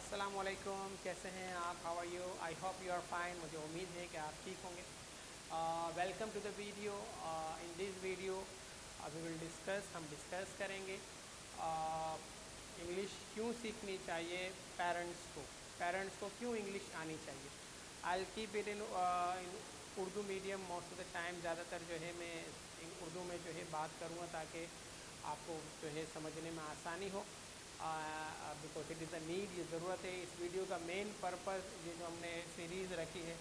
السلام علیکم، کیسے ہیں آپ؟ How are you? I hope you are fine. مجھے امید ہے کہ آپ ٹھیک ہوں گے. Welcome to the video. In this video we will discuss, ہم ڈسکس کریں گے انگلش کیوں سیکھنی چاہیے پیرنٹس کو کیوں انگلش آنی چاہیے. I will keep it in Urdu medium most of the time. زیادہ تر جو ہے میں اردو میں جو ہے بات کروں گا تاکہ آپ کو جو ہے سمجھنے میں آسانی ہو. Because it is a need, یہ ضرورت ہے. اس ویڈیو کا مین پرپز، یہ جو ہم نے سیریز رکھی ہے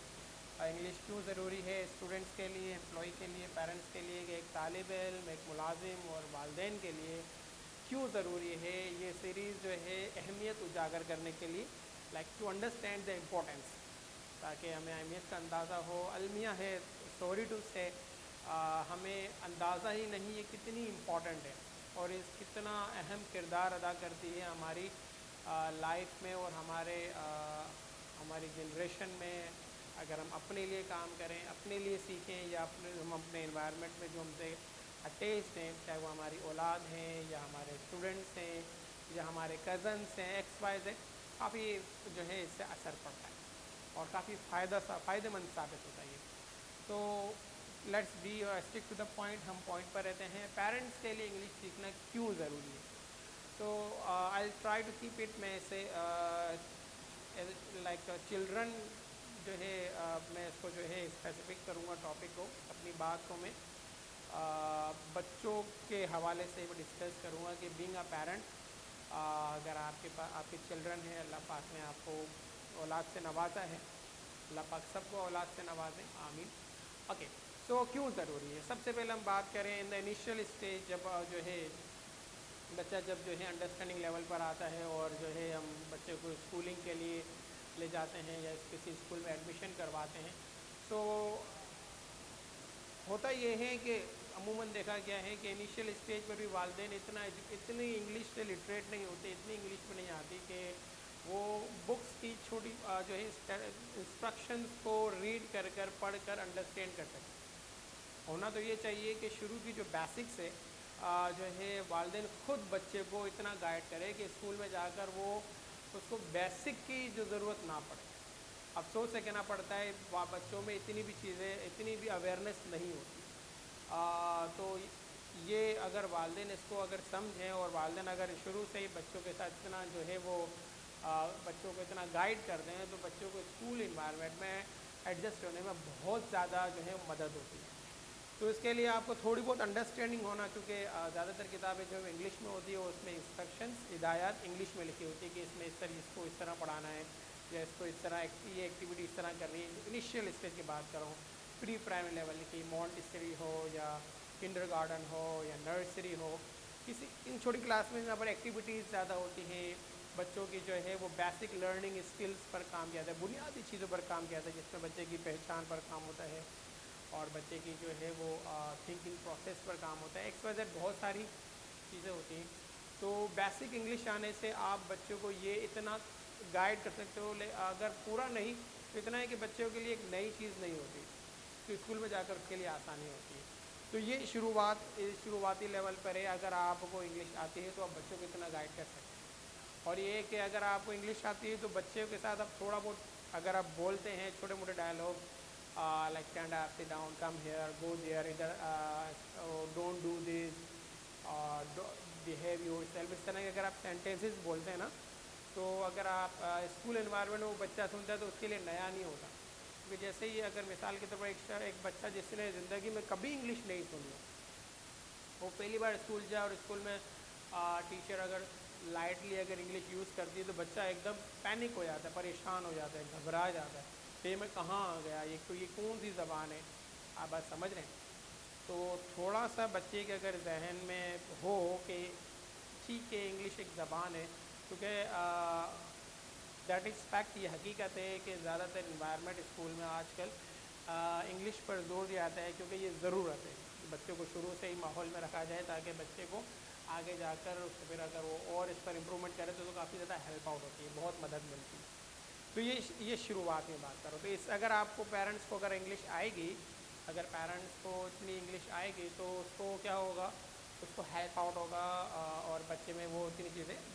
انگلش کیوں ضروری ہے اسٹوڈنٹس کے لیے، امپلائی کے لیے، پیرنٹس کے لیے، کہ ایک طالب علم، ایک ملازم اور والدین کے لیے کیوں ضروری ہے، یہ سیریز جو ہے اہمیت اجاگر کرنے کے لیے، like to understand the importance, تاکہ ہمیں اہمیت کا اندازہ ہو. المیہ ہے، سوری ٹو سے، ہمیں اندازہ ہی نہیں ہے کتنی امپورٹنٹ ہے اور اس کتنا اہم کردار ادا کرتی ہے ہماری لائف میں اور ہماری جنریشن میں. اگر ہم اپنے لیے کام کریں، اپنے لیے سیکھیں، یا ہم اپنے انوائرمنٹ میں جو ہم سے اٹیچڈ ہیں، چاہے وہ ہماری اولاد ہیں یا ہمارے اسٹوڈنٹس ہیں یا ہمارے کزنس ہیں، ایکس وائی زیڈ، کافی جو ہے اس سے اثر پڑتا ہے اور کافی فائدہ مند ثابت ہوتا ہے یہ. تو let's be stick to the point. ہم پوائنٹ پر رہتے ہیں. پیرنٹس کے لیے انگلش سیکھنا کیوں ضروری ہے. تو I try to keep it, میں سے لائک چلڈرن جو ہے میں اس کو جو ہے اسپیسیفک کروں گا ٹاپک کو، اپنی بات کو میں بچوں کے حوالے سے ڈسکس کروں گا کہ بینگ اے پیرنٹ، اگر آپ کے چلڈرن ہیں، اللہ پاک نے آپ کو اولاد سے نوازا ہے، اللہ پاک سب کو اولاد سے نوازیں، آمین. اوکے، سو کیوں ضروری ہے. سب سے پہلے ہم بات کریں ان دا انیشیل اسٹیج، جب جو ہے بچہ جب جو ہے انڈرسٹینڈنگ لیول پر آتا ہے اور جو ہے ہم بچے کو اسکولنگ کے لیے لے جاتے ہیں یا کسی اسکول میں ایڈمیشن کرواتے ہیں. تو ہوتا یہ ہے کہ عموماً دیکھا گیا ہے کہ انیشیل اسٹیج پر بھی والدین اتنی انگلش سے لٹریٹ نہیں ہوتے، اتنی انگلش میں نہیں آتی کہ وہ بکس کی چھوٹی جو ہے انسٹرکشنز کو ریڈ کر پڑھ کر انڈرسٹینڈ کر سکیں. ہونا تو یہ چاہیے کہ شروع کی جو بیسکس ہے جو ہے والدین خود بچے کو اتنا گائیڈ کرے کہ اسکول میں جا کر وہ اس کو بیسک کی جو ضرورت نہ پڑے. افسوس سے کہنا پڑتا ہے بچوں میں اتنی بھی چیزیں، اتنی بھی اویئرنیس نہیں ہوتی. تو یہ اگر والدین اس کو اگر سمجھیں اور والدین اگر شروع سے ہی بچوں کے ساتھ اتنا جو ہے وہ بچوں کو اتنا گائیڈ کر دیں تو بچوں کو اسکول انوائرمنٹ میں ایڈجسٹ ہونے میں بہت زیادہ جو ہے مدد ہوتی ہے. تو اس کے لیے آپ کو تھوڑی بہت انڈرسٹینڈنگ ہونا، کیونکہ زیادہ تر کتابیں جو انگلش میں ہوتی ہے اس میں انسٹرکشنز، ہدایات انگلش میں لکھی ہوتی ہے کہ اس میں اس کو اس طرح پڑھانا ہے یا اس کو اس طرح یہ ایکٹیویٹی اس طرح کرنی ہے. انیشیل اسٹیج کی بات کر رہا ہوں، پری پرائمری لیول کی مونٹیسری ہو یا کنڈر گارڈن ہو یا نرسری ہو، ان چھوٹی کلاس میں یہاں پر ایکٹیویٹیز زیادہ ہوتی ہیں. بچوں کی جو ہے وہ بیسک لرننگ اسکلز پر کام کیا جاتا ہے، بنیادی چیزوں پر کام کیا جاتا ہے، جس میں بچے کی پہچان پر کام ہوتا ہے اور بچے کی جو ہے وہ تھنکنگ پروسیس پر کام ہوتا ہے. ایکس وائی زیڈ بہت ساری چیزیں ہوتی ہیں. تو بیسک انگلش آنے سے آپ بچوں کو یہ اتنا گائیڈ کر سکتے ہو، اگر پورا نہیں تو اتنا ہے کہ بچوں کے لیے ایک نئی چیز نہیں ہوتی، تو اسکول میں جا کر اس کے لیے آسانی ہوتی ہے. تو یہ شروعاتی لیول پر ہے. اگر آپ کو انگلش آتی ہے تو آپ بچوں کو اتنا گائیڈ کر سکتے ہیں. اور یہ کہ اگر آپ کو انگلش آتی ہے تو بچے کے ساتھ آپ تھوڑا بہت اگر آپ بولتے ہیں چھوٹے موٹے dialogue, like stand up, sit down, come here, go there, ادھر، don't do this, behave yourself, اس طرح کے اگر آپ سینٹینسز بولتے ہیں نا، تو اگر آپ اسکول انوائرمنٹ میں وہ بچہ سنتا ہے تو اس کے لیے نیا نہیں ہوتا. کیونکہ جیسے ہی اگر مثال کے طور پر ایک بچہ جس نے زندگی میں کبھی انگلش نہیں سنی، وہ پہلی بار اسکول جائے اور اسکول میں ٹیچر اگر لائٹلی اگر انگلش یوز کرتی ہے تو بچہ ایک دم پینک ہو جاتا ہے، پریشان ہو جاتا ہے، گھبرا جاتا ہے کہ یہ میں کہاں آ گیا، یہ کون سی زبان ہے. آپ بات سمجھ رہے ہیں. تو تھوڑا سا بچے کے اگر ذہن میں ہو کہ ٹھیک ہے انگلش ایک زبان ہے، کیونکہ دیٹ از فیکٹ، یہ حقیقت ہے کہ زیادہ تر انوائرمنٹ اسکول میں آج کل انگلش پر زور دیا جاتا ہے، کیونکہ یہ ضرورت ہے کہ بچوں کو شروع سے ہی ماحول میں رکھا جائے تاکہ بچے کو آگے جا کر اس کو پھر اگر وہ اور اس پر امپرومنٹ کرے تو کافی زیادہ ہیلپ آؤٹ ہوتی ہے، بہت مدد ملتی ہے. تو یہ شروعات میں بات کرو. تو اگر آپ کو پیرنٹس کو اگر انگلش آئے گی، اگر پیرنٹس کو اتنی انگلش آئے گی تو اس کو کیا ہوگا، اس کو ہیلپ آؤٹ ہوگا اور بچے میں وہ اتنی چیزیں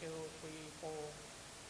2, 3, 4,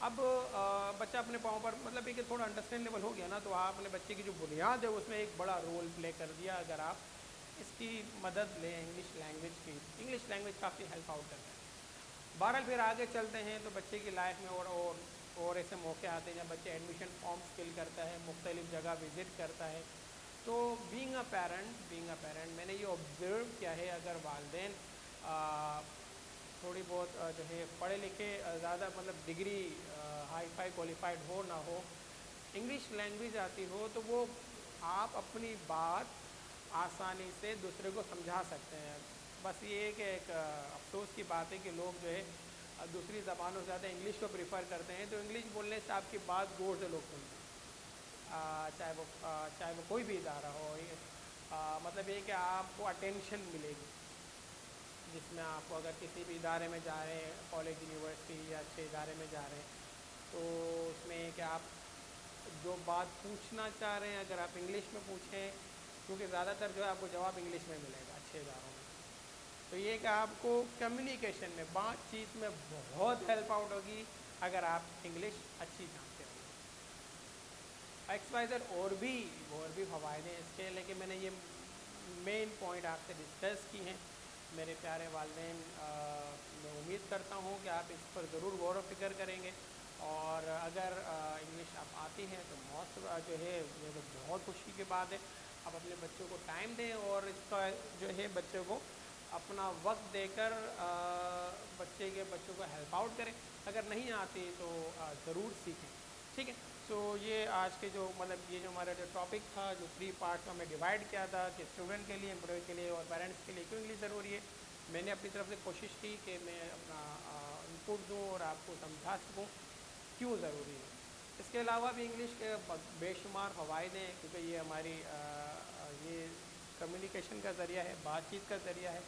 اب بچہ اپنے پاؤں پر مطلب یہ کہ تھوڑا انڈرسٹینڈیبل ہو گیا نا، تو آپ اپنے بچے کی جو بنیاد ہے اس میں ایک بڑا رول پلے کر دیا اگر آپ اس کی مدد لیں انگلش لینگویج کی. انگلش لینگویج کافی ہیلپ آؤٹ کرتا ہے. بہرحال پھر آگے چلتے ہیں تو بچے کی لائف میں اور ایسے موقع آتے ہیں جب بچے ایڈمیشن فارمز فل کرتا ہے، مختلف جگہ وزٹ کرتا ہے. تو بینگ اے پیرنٹ میں نے یہ آبزرو کیا ہے، اگر والدین تھوڑی بہت جو ہے پڑھے لکھے زیادہ مطلب ڈگری ہائی فائی کوالیفائڈ ہو نہ ہو، انگلش لینگویج آتی ہو، تو وہ آپ اپنی بات آسانی سے دوسرے کو سمجھا سکتے ہیں. بس یہ ہے کہ ایک افسوس کی بات ہے کہ لوگ جو ہے دوسری زبانوں سے زیادہ انگلش کو پریفر کرتے ہیں، تو انگلش بولنے سے آپ کی بات غور سے لوگ سنتے ہیں. چاہے وہ کوئی بھی ادارہ ہو. مطلب یہ کہ آپ کو اٹینشن ملے گی، جس میں آپ کو اگر کسی بھی ادارے میں جا رہے ہیں، کالج یونیورسٹی یا اچھے ادارے میں جا رہے ہیں، تو اس میں کہ آپ جو بات پوچھنا چاہ رہے ہیں اگر آپ انگلش میں پوچھیں، کیونکہ زیادہ تر جو ہے آپ کو جواب انگلش میں ملے گا اچھے اداروں میں. تو یہ کہ آپ کو کمیونیکیشن میں بات چیت میں بہت ہیلپ آؤٹ ہوگی اگر آپ انگلش اچھی جانتے ہوں. ایکس وائی زیڈ اور بھی فوائد ہیں اس کے، لیکن میں نے یہ مین پوائنٹ آپ سے ڈسکس کی ہیں. میرے پیارے والدین، میں امید کرتا ہوں کہ آپ اس پر ضرور غور و فکر کریں گے، اور اگر انگلش آپ آتی ہیں تو موسٹ جو ہے یہ تو بہت خوشی کی بات ہے. آپ اپنے بچوں کو ٹائم دیں اور اس کا جو ہے بچوں کو اپنا وقت دے کر بچوں کو ہیلپ آؤٹ کریں. اگر نہیں آتی تو ضرور سیکھیں. ٹھیک ہے. سو یہ آج کے جو مطلب یہ جو ہمارا جو ٹاپک تھا، جو 3 پارٹس میں ڈیوائڈ کیا تھا کہ اسٹوڈنٹ کے لیے، امپلائے کے لیے اور پیرنٹس کے لیے کیوں انگلش ضروری ہے، میں نے اپنی طرف سے کوشش کی کہ میں اپنا انپٹ دوں اور آپ کو سمجھا سکوں کیوں ضروری ہے. اس کے علاوہ بھی انگلش کے بے شمار فوائد ہیں، کیونکہ یہ ہماری یہ کمیونیکیشن کا ذریعہ ہے، بات چیت کا ذریعہ ہے.